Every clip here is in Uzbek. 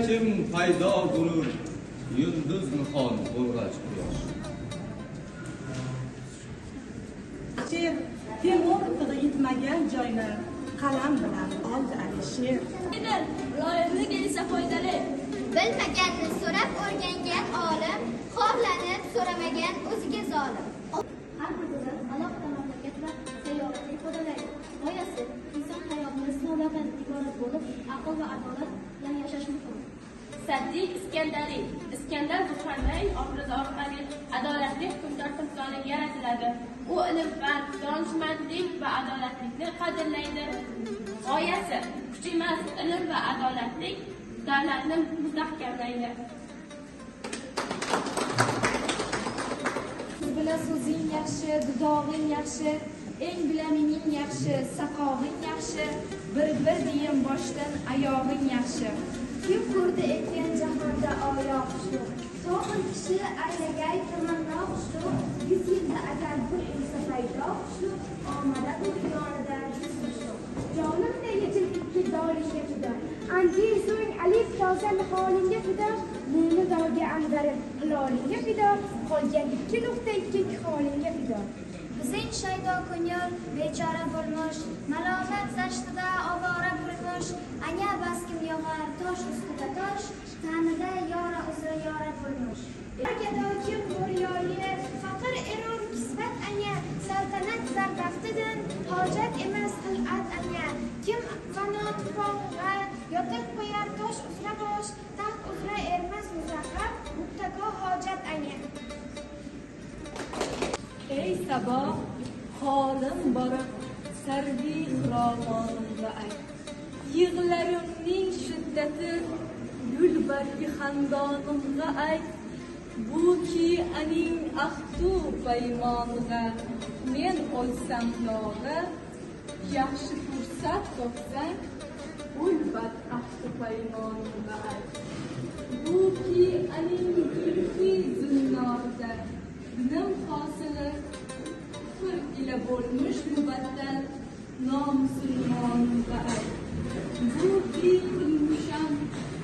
kim paydo bo'lur yulduz nihon bo'lg'ach quyosh. Temur tig'i yetmagan joyni qalam bilan oldi Alisher. Loyiqli kelsa foydali. Bilmaganni so'rab o'rgangan olim, xohlanib so'ramagan o'ziga zolim. Har bir davlat alohida mamlakat va sayyoratni ifodalaydi. G'oyasi inson hayotini sinovlardan iborat bo'lib, aql va adolat bilan yashash muhim. Saddiq Iskandariy, Iskandar Zuhranday obraz orqali adolatli hukmdor timsoli yaratiladi. U ilm, fan, donishmandlik va adolatlikni qadrlaydi. G'oyasi kuch emas, ilm va adolatlik davlatni mustahkamlaydi. Bila so'zing yaxshi, dudog'ing yaxshi, eng bilamining yaxshi, saqog'ing yaxshi, bir deyim boshdan oyog'ing yaxshi. Kim ko'rdi etgan jahonda oyoq shu, so'g'in kishi aylagay tamanno shu, 100 yilda agar bir insa paydo shu, omada u yonida shu. Jonimda yechil ikki dolingga fido, anti so'ng alif tozan holingga fido, meni dog'ga andarim hilolingga fido, qolgan 2.2 holingga fido. Bizning shaydo ko'ngil bechora bo'lmoq, malomat zashtida ovora bo'lmoq, anya baskim yog'ar tosh ustida tosh, tanida yora uzra yora bo'lmoq. Erkado kim bo'riyoli, faqir erur kisbat anya, saltanat zarbaxtidan hojat emas qil'at anya. Kim qanot qo'g'a yotib qo'yar tosh uzra bosh, taxt uzra ermas muzaffar, muttaqo hojat anya. Ey Sabo, holim borib sarvi romonimga ayt. Yig'larimning shiddati gulbargi xandonimga ayt. Bu ki aning ahdu paymoniga men o'lsam dog'i, yaxshi fursat topsang ulbat ahdu paymonimga ayt. Bu ki aning zulfi zinnorda bilim hosili kufr ila bo'lmish mubattal nomusulmonga ayt. Bu ki qilmusham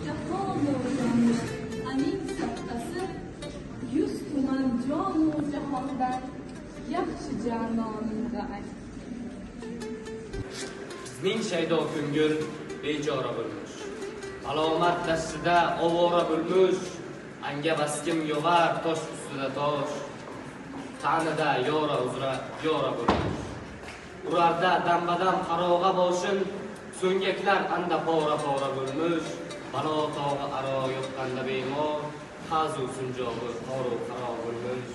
jahon o'rgani aning sattasi 100 tuman jonu jahondan yaxshi janonimga ayt. Bizning shaydo ko'ngil bechora bo'lmuş, alomat dastida ovora bo'lmuş, anga baskim yog'ar tosh ustida tosh, tanida yora uzra yora bo'lmuş. Urarda dambadam qarog'a boshin, so'ngaklar anda pora bo'lmuş, balo tog'i aro yoqqanda bemor, hazu sunjobi qaro qaro bo'lmuş.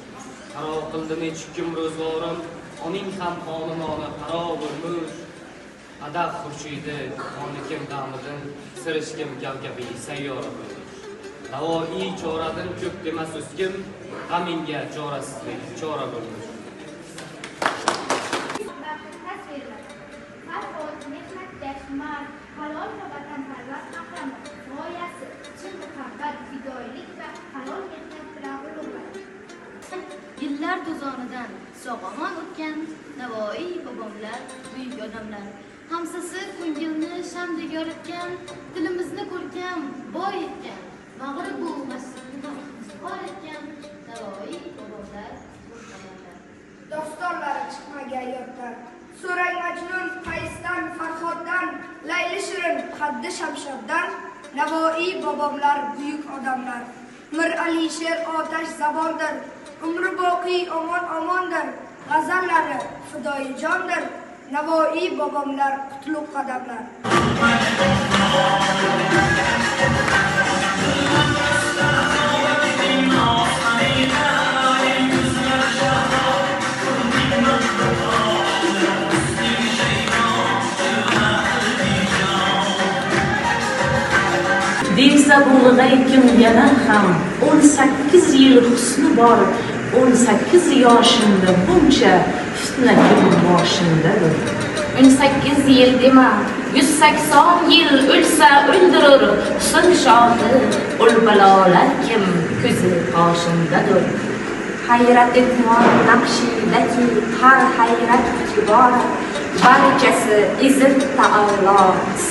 Qaro qildimi chukkim ro'zg'orim, oning ham qonunona qaro bo'lmuş. Adaq xurshidi, qonikim damidan, sirishkim gavgabiy sayyora bo'lmuş. Navoiy choradin ko'p demas o'skim, g'amingga chorasizlik chora bo'lmuş. Har oz mehnatkash mard, halol va vatanparvar qahramon. G'oyasi chin muhabbat, fidoyilik va halol mehnat bilan ulug'lanadi. Yillar to'zonidan sog'omon o'tgan Navoiy bobomlar, buyuk odamlar. Hamsasi ko'ngilni shamdek yoritgan, tilimizni ko'rkam, boy etgan, mag'ribu masjidni izhor etgan Navoiy bobomlar, buyuk odamlar. Dostonlari chiqmagan yoddan, so'rang Majnun Qaysdan, Farhoddan, Layli Shirin Qaddi Shamshoddan, Navoiy bobomlar buyuk odamlar. Mir Alisher otash zabondir, umri boqiy omondir, g'azallari fidoyijondir, Navoiy bobomlar qutlug' qadamlar. Deysa bulg'aykim yana ham 18 yil husni bor, 18 yoshimda buncha fitna kim boshimdadir. 18 yil dema, 180 yil o'lsa o'ldirur, husn shodi, ul balolar kim ko'zi qoshimdadir. Hayrat etmon naqshidaki har hayrat iborat, barchasi izzat taolo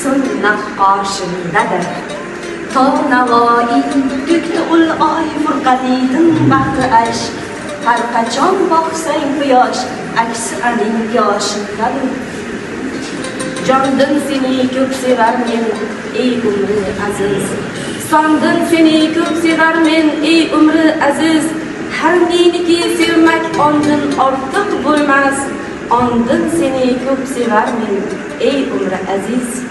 sunnat qoshimdadir. to navoiy to'kdi ul oy furqatidin bahri ashk har qachon boqsang quyosh aksi aning yoshindadir jondin seni ko'p sevarmen ey umri aziz sondin seni ko'p sevarmen ey umri aziz har meniki sevmak ondin ortiq bo'lmas ondin seni ko'p sevarmen ey umri aziz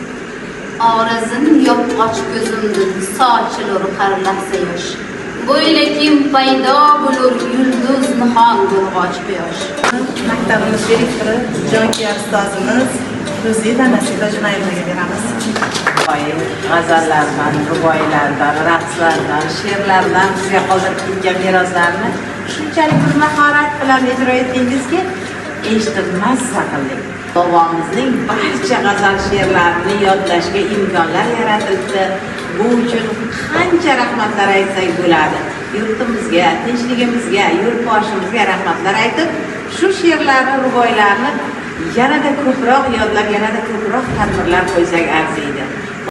Orizin yopg'och ko'zimdin sochilur har lahza yosh bo'ylakim paydo bo'lur yulduz nihon bo'lg'och quyosh Maktabimiz direktori jonkuyar ustozimiz Ruzida Nasiba Junayevaga beramiz. G'azallardan, ruboiylardan, raqslardan, she'rlardan bizga qoldirib ketgan meroslarni shunchalik bir mahorat bilan ijro etdingizki, eshitib mazza qildik. Bobomizning barcha g'azal she'rlarini yodlashga imkonlar yaratildi. Bu uchun qancha rahmatlar aytsak bo'ladi. Yurtimizga, tinchligimizga, yurtboshimizga rahmatlar aytib, shu she'rlarni, ruboiylarni yanada ko'proq yodlab, yanada ko'proq tadbirlar qo'ysak arziydi.